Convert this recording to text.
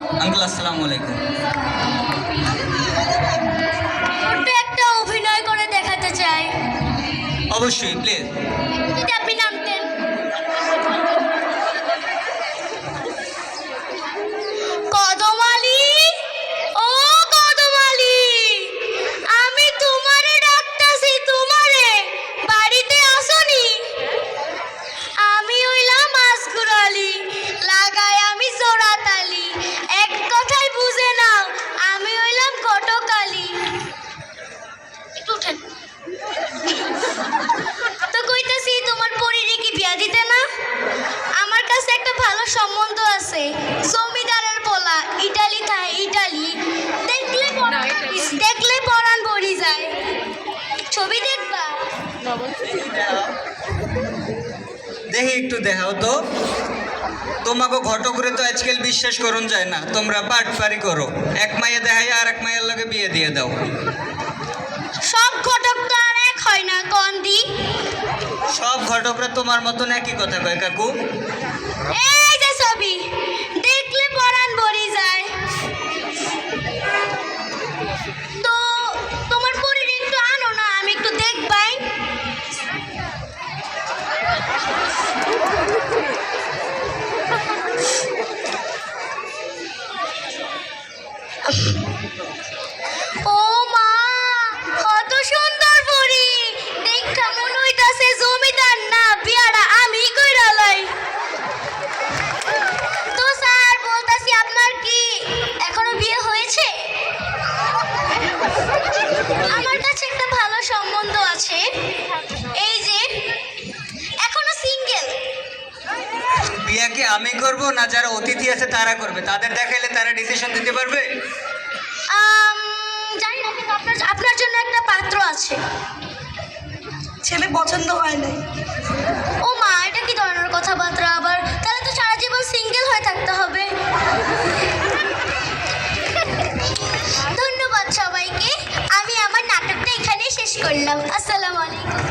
Uncle আসসালামু আলাইকুম। ছোট্ট একটা অভিনয় করে দেখাতে চাই। অবশ্যই, প্লিজ। যদি আপনি নামতেন। কদমালি, ও কদমালি, আমি তোমারে ডাকতাছি, তোমারে বাড়িতে আসনি? আমি হইলাম আসগুর আলী, লাগায় আমি জোড়াতালি, এক কথায় বুঝে নাও আমি হইলাম ঘটকালি। একটু উঠেন তো। কইতাছি তোমার পরিরে কি বিয়া দিতে না? আমার কাছে একটা ভালো সম্বন্ধ আছে, জমিদারের পোলা, ইটালি থাকে, ইটালি। দেখলে পরাণ ভরি যায়। ছবি দেখবা? দেখি একটু দেখাও তো। তোমাকে ঘটকরে তো আজকাল বিশ্বাস করুন যায় না, তোমরা পাটপারি করো, এক মাইয়া দেখাই আর এক মাইয়ের লগে বিয়ে দিয়ে দাও। সব ঘটক তো আর এক হয় না, কন্দি। সব ঘটকরা তোমার মতন একই কথা কয় কাকু। এই যে ছবি, দেখলে পরাণ ভরি যায়। তো তোমার পরিরে একটু আনো না, আমি একটু দেখবাই। ও মা, কত সুন্দর পরি! দেখা মনে হইতাছে জমিদার না, বিয়াটা আমি কইরা লাই। তো স্যার বলতাছি, আপনার কি এখনো বিয়ে হয়েছে? আমার কাছে একটা ভালো সম্বন্ধ আছে, এই যে এখনো সিঙ্গেল। বিয়ে কি আমি করব না যারা অতিথি আছে তারা করবে? তাদের দেখাইলে তারা ডিসিশন দিতে পারবে। জানি না, কিন্তু আপনার জন্য একটা পাত্র আছে। ছেলে পছন্দ হয় না। ও মা, এটা কি ধরনের কথাবার্তা আবার? তাহলে তো সারা জীবন সিঙ্গেল হয়ে থাকতে হবে। ধন্যবাদ সবাইকে, আমি আমার নাটকটা এখানেই শেষ করলাম। আসসালামু আলাইকুম।